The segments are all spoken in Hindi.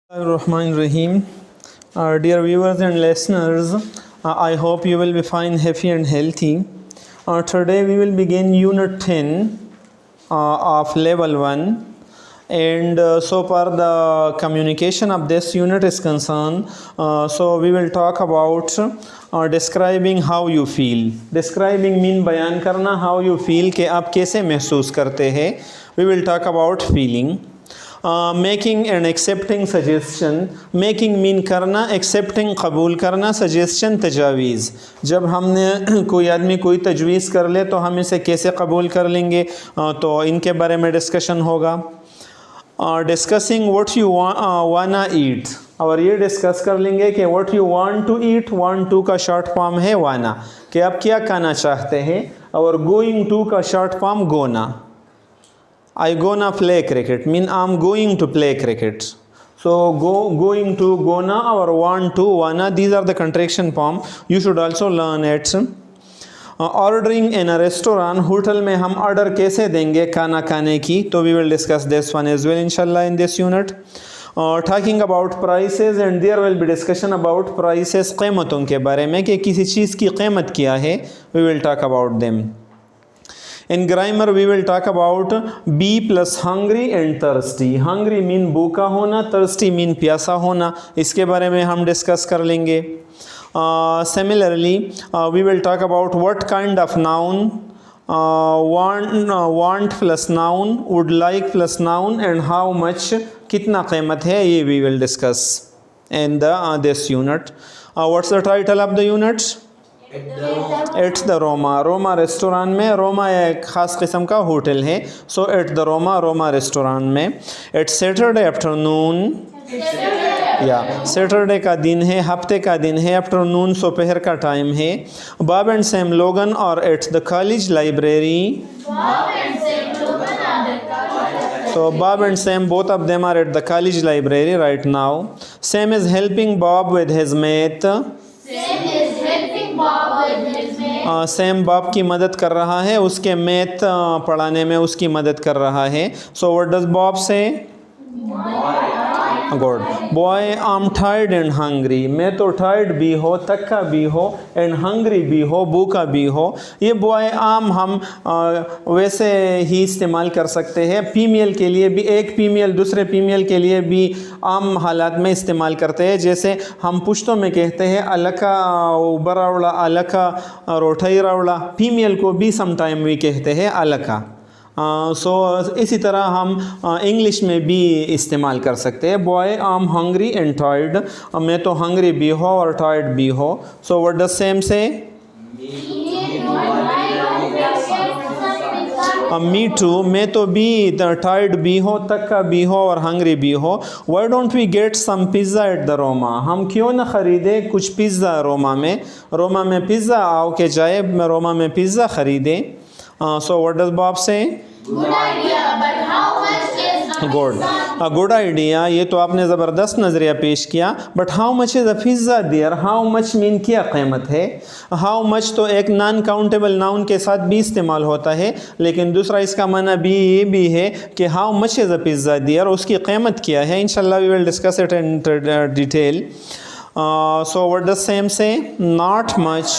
Rahim. Dear viewers and listeners, I hope you will be fine, happy and healthy. Today we will begin Unit 10 of Level 1, and so far the communication of this unit is concerned. So we will talk about describing how you feel. Describing mean बयान करना, how you feel कि आप कैसे महसूस करते हैं. We will talk about feeling. Making and accepting suggestion. Making mean करना, एक्सेप्टिंग कबूल करना, सजेशन तजावीज़. जब हमने कोई आदमी कोई तजवीज़ कर ले तो हम इसे कैसे कबूल कर लेंगे, तो इनके बारे में डिस्कशन होगा. डिस्कसिंग व्हाट यू वाना ईट, और ये डिस्कस कर लेंगे कि what you want to eat. Want to का शॉर्ट फॉर्म है वाना, कि आप क्या खाना चाहते हैं, और गोइंग टू का short form gonna. I gonna play cricket mean I'm going to play cricket. So going to, gonna, or want to, wanna, these are the contraction form. You should also learn it. Ordering in a restaurant, hotel में हम ऑर्डर कैसे देंगे खाना खाने की, तो we will discuss this one as well inshallah in this unit. Talking about prices, and there will be discussion about prices, कीमतों के बारे में कि किसी चीज़ की कीमत क्या है. We will talk about them. In grammar we will talk about be plus hungry and thirsty. Hungry mean भूखा होना, thirsty mean प्यासा होना. इसके बारे में हम डिस्कस कर लेंगे. Similarly we will talk about what kind of noun, want plus noun, would like plus noun, and how much, कितना कीमत है, ये we will discuss in this unit. What's the title of the unit? It's the Roma. Roma restaurant में, रोमा एक ख़ास किस्म का होटल है. So at the Roma, Roma restaurant में. एट सैटरडे आफ्टरनून, या सैटरडे का दिन है, हफ्ते का दिन है. आफ्टरनून दोपहर का टाइम है. बॉब एंड सैम लोगन और at the college library. So Bob and Sam, both of them are at the college library right now. Sam is helping Bob with his math. Sam Bob की मदद कर रहा है, उसके मैथ पढ़ाने में उसकी मदद कर रहा है. सो व्हाट डज बॉब से? Good. Boy I am tired and hungry. मैं तो टायर्ड भी हो, थका भी हो, एंड हंग्री भी हो, भूखा भी हो. ये बॉय आम हम वैसे ही इस्तेमाल कर सकते हैं. फीमेल के लिए भी, एक फीमेल दूसरे फीमेल के लिए भी आम हालात में इस्तेमाल करते हैं. जैसे हम पुश्तों में कहते हैं अलका बरावड़ा, अलका रोठाई रावड़ा. फीमेल को भी समटाइम भी कहते हैं अलका. सो इसी तरह हम इंग्लिश में भी इस्तेमाल कर सकते हैं. Boy I am hungry and tired. मैं तो हंग्री भी हो और टायर्ड भी हो. सो what does same say? Me too. मैं तो भी टायर्ड भी हो, थका भी हो और हंग्री भी हो. Why don't we get some pizza at the Roma. हम क्यों ना ख़रीदे कुछ पिज़्ज़ा रोमा में. रोमा में पिज़्ज़ा आओ के जाए, रोमा में पिज़्ज़ा ख़रीदे. So what does Bob say? Good idea, but how much is a good? A good idea. ये तो आपने ज़बरदस्त नज़रिया पेश किया. But how much is a pizza there? How much mean क्या कीमत है. How much तो एक नॉन काउंटेबल नाउन के साथ भी इस्तेमाल होता है, लेकिन दूसरा इसका माना भी ये भी है कि how much is a pizza there, उसकी कीमत क्या है. इंशाल्लाह we will discuss it in detail. So what does Sam say? Not much.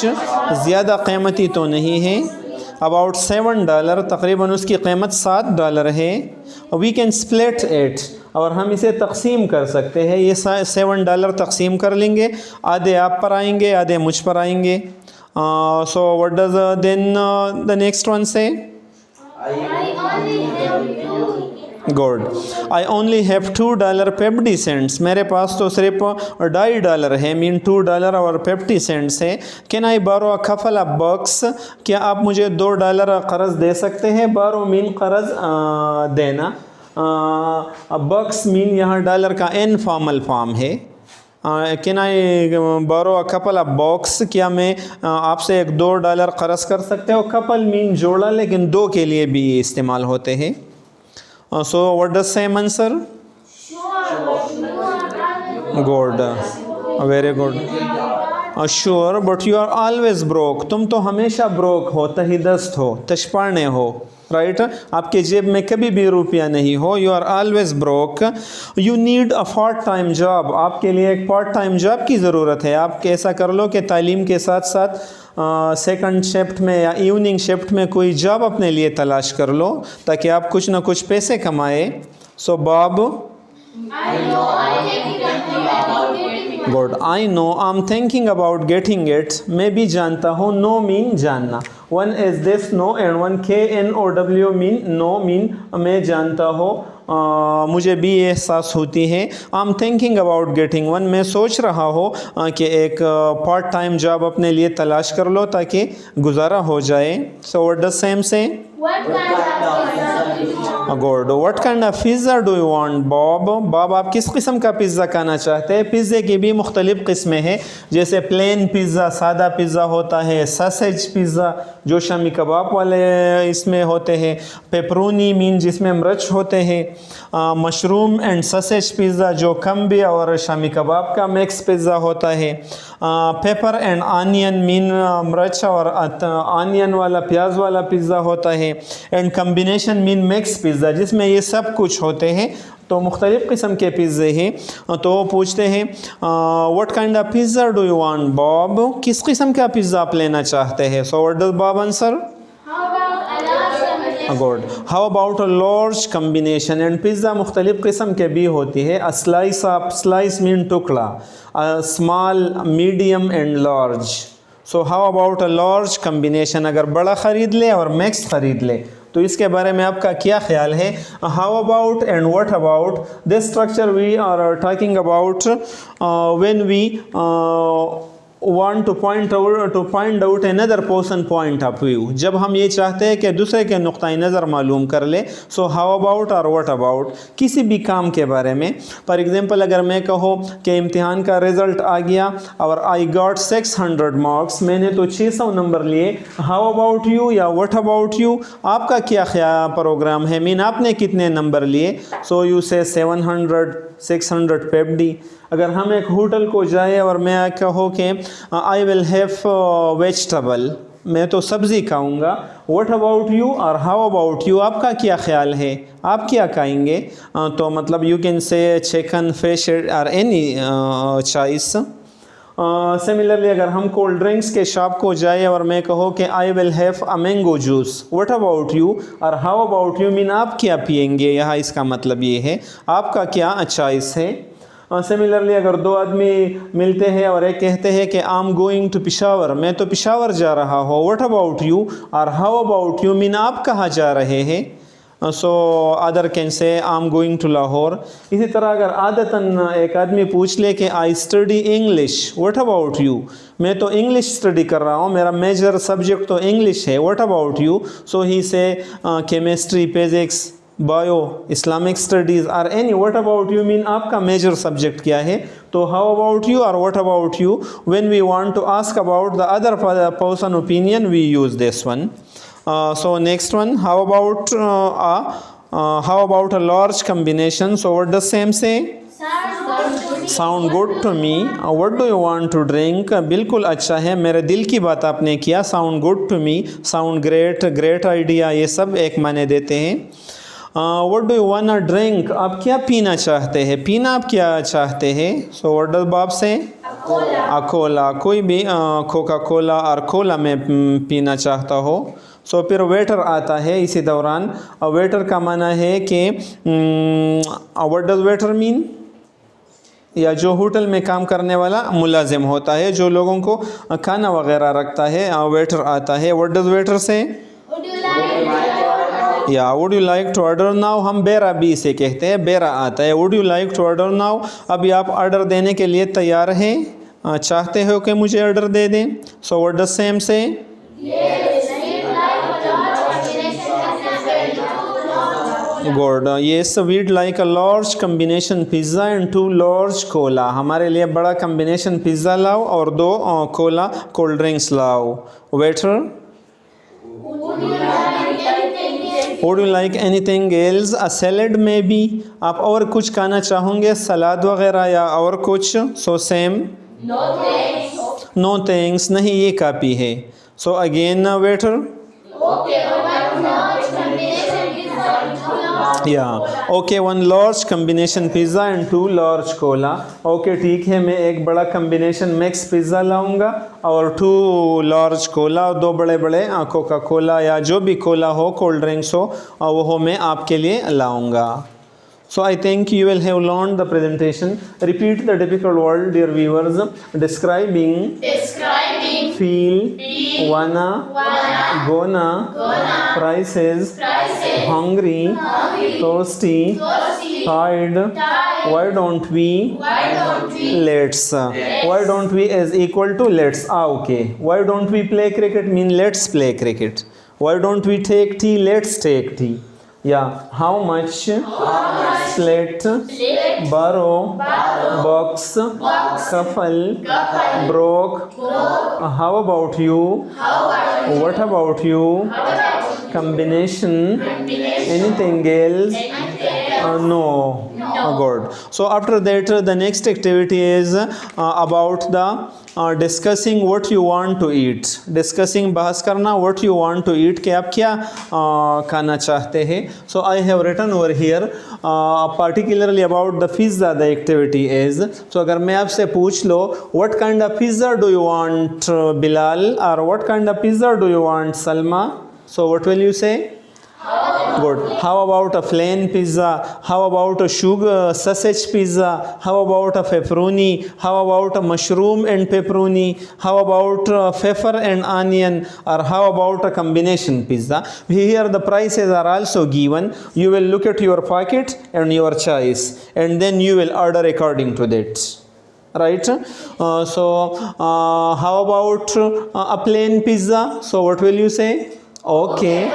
ज़्यादा कीमती तो नहीं है. अबाउट $7, तकरीबन उसकी कीमत $7 है. वी कैन स्प्लिट इट, और हम इसे तकसीम कर सकते हैं. ये $7 तकसीम कर लेंगे, आधे आप पर आएंगे, आधे मुझ पर आएंगे. So what does then the next one say? Good. I only have $2 50 cents. मेरे पास तो सिर्फ $2.5 है, मीन $2 और 50 cents है. कैन आई बारो अ कपल ऑफ बक्स. क्या आप मुझे $2 कर्ज दे सकते हैं. बारो मीन कर्ज देना. बक्स मीन यहाँ डॉलर का इनफॉर्मल फॉर्म है. कैन आई बारो अ कपल ऑफ बॉक्स. क्या मैं आपसे एक $2 कर्ज कर सकते हो. कपल मीन जोड़ा, लेकिन दो के लिए भी इस्तेमाल होते हैं. So what does Sam answer? Sure. Good. Very good. Sure but you are always broke, तुम तो हमेशा ब्रोक हो, तहीदस्त हो, तशपाने हो, राइट आपके जेब में कभी भी रुपया नहीं हो, you are always broke. You need a part time job, आपके लिए एक पार्ट टाइम जॉब की ज़रूरत है। आप ऐसा कर लो कि तालीम के साथ साथ सेकंड शिफ्ट में या इवनिंग शिफ्ट में कोई जॉब अपने लिए तलाश कर लो ताकि आप कुछ ना कुछ पैसे कमाए। So Bob good, I know, I am thinking about getting it, मैं भी जानता हूँ, नो मीन जानना, one is this no and one KNOW mean know mean मैं जानता हूँ, मुझे भी ये एहसास होती है। I am thinking about getting one, मैं सोच रहा हूँ कि एक पार्ट टाइम जॉब अपने लिए तलाश कर लो ताकि गुजारा हो जाए। सो व्हाट डज सैम से? Good, what kind of pizza do you want Bob? Bob आप किस किस्म का पिज़्ज़ा खाना चाहते हैं? पिज़्ज़े की भी मुख्तलिफ़ किस्में हैं, जैसे प्लेन पिज़्ज़ा, सादा पिज़्ज़ा होता है, ससेज पिज़्ज़ा जो शामी कबाब वाले इसमें होते हैं, पेपरोनी मीन जिसमें मिर्च होते हैं, मशरूम एंड ससेज पिज़्ज़ा जो कम्बी और शामी कबाब का मिक्स पिज़्ज़ा होता है, पेपर एंड आनियन मीन मिर्च और आनियन वाला प्याज वाला पिज़्ज़ा होता है, and combination mean mix pizza जिसमें ये सब कुछ होते हैं। तो मुख्तलिफ़ किस्म के पिज़्ज़े हैं। तो पूछते हैं what kind of pizza do you want Bob? किस किस्म का पिज़्ज़ा आप लेना चाहते हैं? So what does Bob answer? Good, how about a large combination, and pizza मुख्तलिफ़ किस्म के भी होती है। A slice of, slice mean टुकड़ा, small, medium and large. So how about a large combination, अगर बड़ा ख़रीद ले और मिक्स ख़रीद ले तो इसके बारे में आपका क्या ख्याल है? How about and what about, this structure we are talking about when we want to find out another person point of view, जब हम ये चाहते हैं कि दूसरे के नुक्ता नज़र मालूम कर ले। सो हाउ अबाउट और व्हाट अबाउट किसी भी काम के बारे में। फॉर एग्जांपल अगर मैं कहूँ कि इम्तिहान का रिज़ल्ट आ गया और आई गॉट 600 मार्क्स, मैंने तो 600 नंबर लिए, हाउ अबाउट यू या व्हाट अबाउट यू, आपका क्या ख्याल प्रोग्राम है, मीन आपने कितने नंबर लिए? सो यू से 700, 650। अगर हम एक होटल को जाए और मैं कहूँ कि आई विल हैव वेजिटेबल, मैं तो सब्ज़ी खाऊंगा, व्हाट अबाउट यू और हाउ अबाउट यू, आपका क्या ख्याल है, आप क्या खाएंगे? तो मतलब you can say chicken, fish और एनी चॉइस। सिमिलरली अगर हम कोल्ड ड्रिंक्स के शॉप को जाए और मैं कहूँ कि I will have a mango juice, what about you और हाउ अबाउट यू मीन आप क्या पिएंगे, यहाँ इसका मतलब ये है आपका क्या चॉइस है। सिमिलरली अगर दो आदमी मिलते हैं और एक कहते हैं कि I am going to Peshawar, मैं तो पिशावर जा रहा हूँ, व्हाट अबाउट यू और हाउ अबाउट यू मीन आप कहाँ जा रहे हैं। So other can say I am going to Lahore. इसी तरह अगर आदतन एक आदमी पूछ ले कि I study English, what about you, मैं तो इंग्लिश स्टडी कर रहा हूँ, मेरा मेजर सब्जेक्ट तो इंग्लिश है, व्हाट अबाउट यू, सो ही से chemistry, physics, bio, Islamic studies और any, what about you mean आपका मेजर सब्जेक्ट क्या है। तो हाउ अबाउट यू और what about you when we want to ask about the other person opinion we use this one. So next one, how about a large combination, so what does same say? Sound good to me, what do you want to drink, बिल्कुल अच्छा है, मेरे दिल की बात आपने किया, sound good to me, sound great, great idea, ये सब एक माने देते हैं। What do you want to drink, आप क्या पीना चाहते हैं, पीना आप क्या चाहते हैं। सो व्हाट डज बॉब से? कोला, कोई भी कोका कोला और कोला में पीना चाहता हो। सो फिर वेटर आता है इसी दौरान, वेटर का माना है कि व्हाट डज वेटर मीन, या जो होटल में काम करने वाला मुलाजिम होता है जो लोगों को खाना वगैरह रखता है, वेटर आता है। व्हाट डज वेटर से? या would you like to order now, हम बेरा बी से कहते हैं, बेरा आता है, would you like to order now, अभी आप ऑर्डर देने के लिए तैयार हैं, चाहते हो कि मुझे ऑर्डर दे दें। सो व्हाट डज सेम से? Good, yes weed like a large combination pizza and 2 large Cola, हमारे लिए बड़ा कम्बिनेशन पिज़्ज़ा लाओ और 2 कोला कोल्ड ड्रिंक्स लाओ। Waiter, would you like anything else, a salad में भी, आप और कुछ खाना चाहोगे, सलाद वगैरह या और कुछ। सो सेम, नो थैंक्स, नहीं ये काफ़ी है. So again waiter. Yeah. Okay, one large combination pizza and 2 large cola. Okay, ठीक है, मैं एक बड़ा combination mix pizza लाऊंगा और 2 large cola, 2 बड़े बड़े कोका कोला या जो भी कोला हो, कोल्ड ड्रिंक्स हो, वो मैं आपके लिए लाऊंगा. So I think you will have learned the presentation. Repeat the difficult word, dear viewers. Describing, feel, wanna, gonna, prices, hungry, thirsty, tired. Why don't we? Let's. Why don't we is equal to let's. Okay. Why don't we play cricket mean let's play cricket. Why don't we take tea? Let's take tea. Yeah. How much? Slate, borrow, box, shuffle, broke. How about you? What about you? Combination. Anything else? No. Good. So after that, the next activity is about the discussing what you want to eat. Discussing बहस करना what you want to eat, कि आप क्या खाना चाहते हैं. So I have written over here particularly about the pizza. The activity is, so अगर मैं आपसे पूछ लो what kind of pizza do you want Bilal, or what kind of pizza do you want Salma, so what will you say? Good. How about a plain pizza? How about a sugar sausage pizza? How about a pepperoni? How about a mushroom and pepperoni? How about pepper and onion? Or how about a combination pizza? Here the prices are also given. You will look at your pocket and your choice, and then you will order according to that. Right? How about a plain pizza? So what will you say? Okay.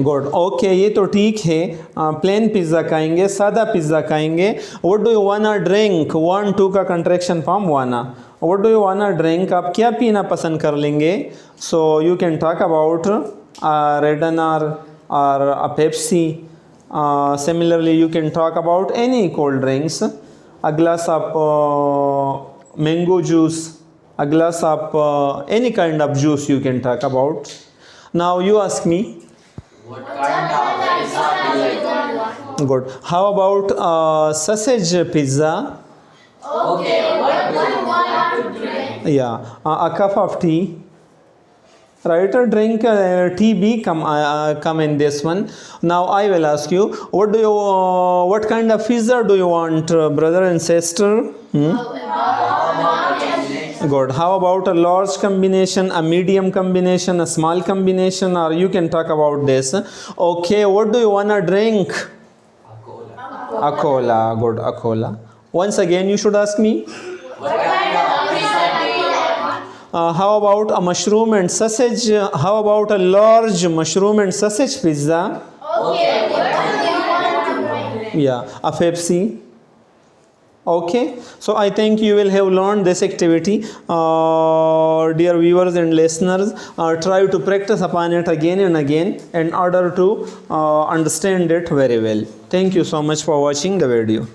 Good. Okay, ये तो ठीक है. प्लेन पिज़्ज़ा खाएंगे, सादा पिज़्ज़ा खाएंगे. What do you wanna drink? 1 2 का contraction form wanna. What do you wanna drink? आप क्या पीना पसंद कर लेंगे? So you can talk about red अनार और a Pepsi. Similarly you can talk about any cold drinks. A glass of mango juice, a glass of any kind of juice you can talk about. Now you ask me. What kind of pizza do you want? Good. How about sausage pizza? Okay, what do you want to drink? Yeah, a cup of tea. Right, a drink tea be come in this one. Now I will ask you, what kind of pizza do you want, brother and sister? Good. How about a large combination, a medium combination, a small combination, or you can talk about this. Okay, what do you want to drink? A cola. A cola. Good, a cola. Once again you should ask me. What kind of pizza do you want? How about a mushroom and sausage? How about a large mushroom and sausage pizza? Okay, what do you want to drink? Yeah, a Pepsi. Okay, so I think you will have learned this activity. Dear viewers and listeners, try to practice upon it again and again in order to understand it very well. Thank you so much for watching the video.